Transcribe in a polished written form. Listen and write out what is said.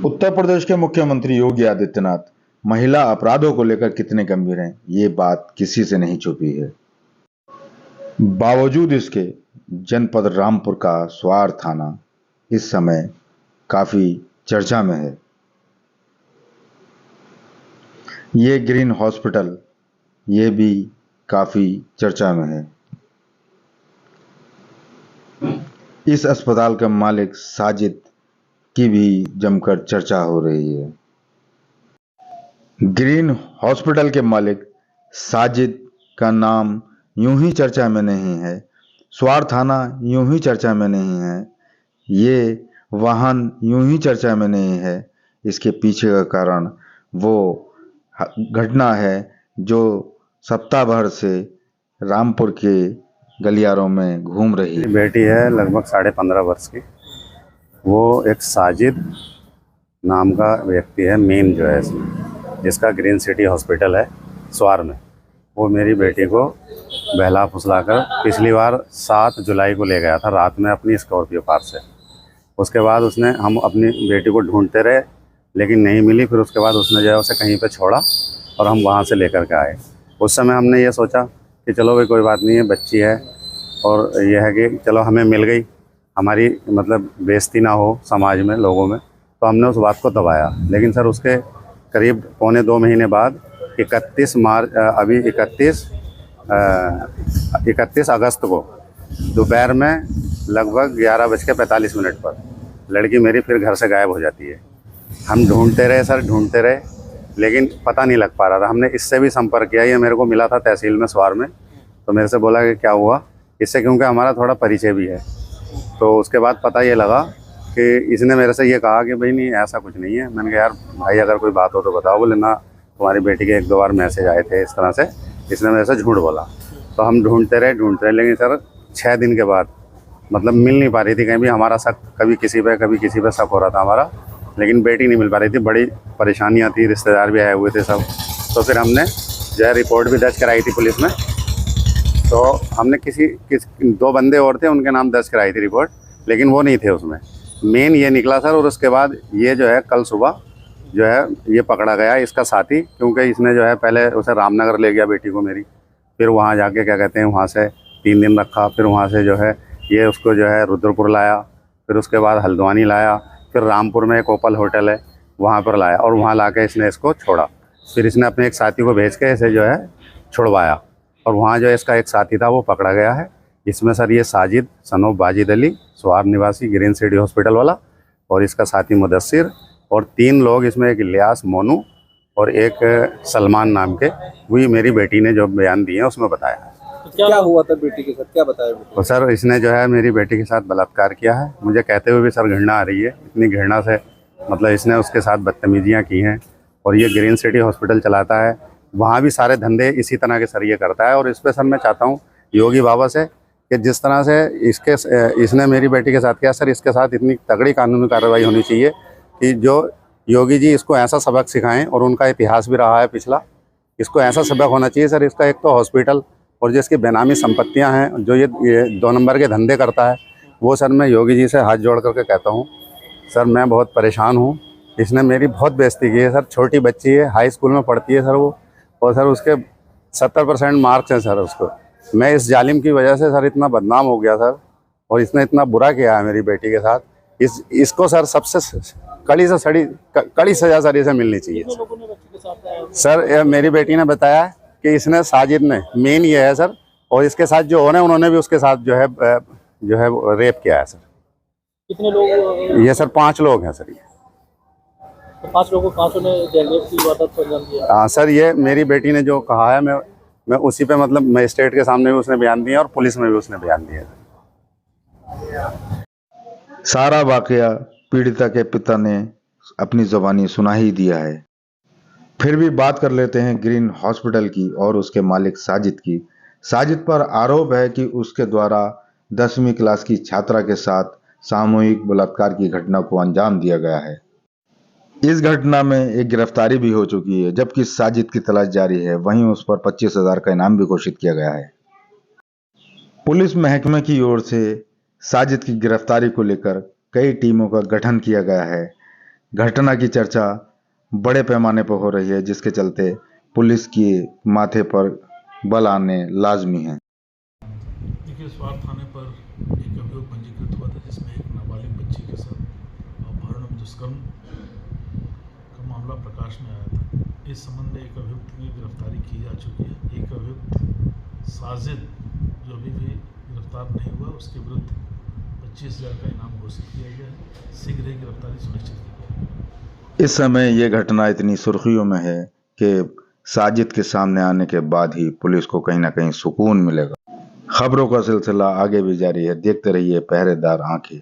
उत्तर प्रदेश के मुख्यमंत्री योगी आदित्यनाथ महिला अपराधों को लेकर कितने गंभीर हैं, ये बात किसी से नहीं छुपी है। बावजूद इसके जनपद रामपुर का स्वार थाना इस समय काफी चर्चा में है। ये ग्रीन हॉस्पिटल ये भी काफी चर्चा में है। इस अस्पताल का मालिक साजिद की भी जमकर चर्चा हो रही है। ग्रीन हॉस्पिटल के मालिक साजिद का नाम यूं ही चर्चा में नहीं है, स्वार थाना यूं ही चर्चा में नहीं है, ये वाहन यूं ही चर्चा में नहीं है। इसके पीछे का कारण वो घटना है जो सप्ताह भर से रामपुर के गलियारों में घूम रही है। बेटी है लगभग 15.5 वर्ष की। वो एक साजिद नाम का व्यक्ति है, मेन जो है इसमें, जिसका ग्रीन सिटी हॉस्पिटल है स्वार में। वो मेरी बेटी को बहला फुसला कर पिछली बार 7 जुलाई को ले गया था रात में अपनी स्कॉर्पियो कार से। उसके बाद हम अपनी बेटी को ढूंढते रहे लेकिन नहीं मिली। फिर उसके बाद उसने जो है उसे कहीं पे छोड़ा और हम वहाँ से लेकर के आए। उस समय हमने ये सोचा कि चलो भाई कोई बात नहीं है, बच्ची है और यह है कि चलो हमें मिल गई, हमारी मतलब बेइज्जती ना हो समाज में, लोगों में, तो हमने उस बात को दबाया। लेकिन सर उसके करीब 1.25 महीने बाद 31 अगस्त को दोपहर में लगभग 11:45 पर लड़की मेरी फिर घर से गायब हो जाती है। हम ढूंढते रहे सर, ढूंढते रहे, लेकिन पता नहीं लग पा रहा था। हमने इससे भी संपर्क किया, ये मेरे को मिला था तहसील में स्वार में, तो मेरे से बोला कि क्या हुआ इससे, क्योंकि हमारा थोड़ा परिचय भी है। तो उसके बाद पता ये लगा कि इसने मेरे से ये कहा कि भाई नहीं ऐसा कुछ नहीं है। मैंने कहा यार भाई अगर कोई बात हो तो बताओ। बोले ना तुम्हारी बेटी के 1-2 बार मैसेज आए थे इस तरह से, इसने मेरे से झूठ बोला। तो हम ढूंढते रहे, लेकिन सर 6 दिन के बाद मतलब मिल नहीं पा रही थी कहीं भी। हमारा शक कभी किसी पे शक हो रहा था हमारा, लेकिन बेटी नहीं मिल पा रही थी। बड़ी परेशानियाँ थी, रिश्तेदार भी आए हुए थे सब। तो फिर हमने जो है रिपोर्ट भी दर्ज कराई थी पुलिस में। तो हमने किस 2 बंदे और थे, उनके नाम दर्ज कराई थी रिपोर्ट, लेकिन वो नहीं थे उसमें। मेन ये निकला सर। और उसके बाद ये जो है कल सुबह जो है ये पकड़ा गया इसका साथी, क्योंकि इसने जो है पहले उसे रामनगर ले गया बेटी को मेरी, फिर वहाँ जाके क्या कहते हैं वहाँ से 3 दिन रखा, फिर वहाँ से जो है ये उसको जो है रुद्रपुर लाया, फिर उसके बाद हल्द्वानी लाया, फिर रामपुर में एक ओपल होटल है वहाँ पर लाया, और वहाँ ला के इसने इसको छोड़ा। फिर इसने अपने एक साथी को भेज के इसे जो है छुड़वाया, और वहाँ जो इसका एक साथी था वो पकड़ा गया है। इसमें सर ये साजिद सनोफ बाजिद अली, स्वार निवासी, ग्रीन सिटी हॉस्पिटल वाला, और इसका साथी मुदस्सिर, और 3 लोग इसमें, एक इलियास मोनू और एक सलमान नाम के। वही मेरी बेटी ने जो बयान दिए हैं उसमें बताया है। तो क्या हुआ था बेटी के साथ, क्या बताया? तो सर इसने जो है मेरी बेटी के साथ बलात्कार किया है। मुझे कहते हुए भी सर घृणा आ रही है, इतनी घृणा से मतलब इसने उसके साथ बदतमीजियाँ की हैं। और ये ग्रीन सिटी हॉस्पिटल चलाता है, वहाँ भी सारे धंधे इसी तरह के सर ये करता है। और इस पर सर मैं चाहता हूँ योगी बाबा से कि जिस तरह से इसने मेरी बेटी के साथ किया सर, इसके साथ इतनी तगड़ी कानूनी कार्रवाई होनी चाहिए कि जो योगी जी इसको ऐसा सबक सिखाएं। और उनका इतिहास भी रहा है पिछला, इसको ऐसा सबक होना चाहिए सर। इसका एक तो हॉस्पिटल और जिसकी बेनामी संपत्तियां हैं, जो ये 2 नंबर के धंधे करता है, वो सर मैं योगी जी से हाथ जोड़ करके कहता हूँ सर मैं बहुत परेशान हूँ। इसने मेरी बहुत बेइज्जती की है सर। छोटी बच्ची है, हाई स्कूल में पढ़ती है सर वो, और सर उसके 70% मार्क्स हैं सर उसको। मैं इस जालिम की वजह से सर इतना बदनाम हो गया सर, और इसने इतना बुरा किया है मेरी बेटी के साथ। इसको सर सबसे कड़ी सजा सर इसे मिलनी चाहिए सर। मेरी बेटी ने बताया कि इसने साजिद ने, मेन ये है सर, और इसके साथ जो और हैं उन्होंने भी उसके साथ जो है रेप किया है सर। कितने लोग? ये सर 5 लोग हैं सर। ये तो 5 लोगों को 5 ने रेप की वारदात को अंजाम दिया? हाँ सर, ये मेरी बेटी ने जो कहा है मैं उसी पे मतलब मजिस्ट्रेट के सामने भी उसने बयान दिया और पुलिस में भी उसने बयान दिया। सारा वाकया पीड़िता के पिता ने अपनी जुबानी सुना ही दिया है। फिर भी बात कर लेते हैं ग्रीन हॉस्पिटल की और उसके मालिक साजिद की। साजिद पर आरोप है कि उसके द्वारा 10वीं क्लास की छात्रा के साथ सामूहिक बलात्कार की घटना को अंजाम दिया गया है। इस घटना में एक गिरफ्तारी भी हो चुकी है, जबकि साजिद की तलाश जारी है। वहीं उस पर 25,000 का इनाम भी घोषित किया गया है। पुलिस महकमे की ओर से साजिद की गिरफ्तारी को लेकर कई टीमों का गठन किया गया है। घटना की चर्चा बड़े पैमाने पर हो रही है, जिसके चलते पुलिस की माथे पर बल आने लाजमी है। देखिए, स्वार थाने पर एक अभियोग पंजीकृत हुआ था जिसमें एक नाबालिग बच्ची के साथ अपहरण और दुष्कर्म का मामला प्रकाश में आया था। इस संबंध में एक अभियुक्त की गिरफ्तारी की जा चुकी है। एक अभियुक्त साजिद जो अभी भी गिरफ्तार नहीं हुआ, उसके विरुद्ध 25,000 का इनाम घोषित किया गया है। शीघ्र ही गिरफ्तारी सुनिश्चित की जाएगी। इस समय ये घटना इतनी सुर्खियों में है कि साजिद के सामने आने के बाद ही पुलिस को कहीं ना कहीं सुकून मिलेगा। खबरों का सिलसिला आगे भी जारी है, देखते रहिए पहरेदार आंखें।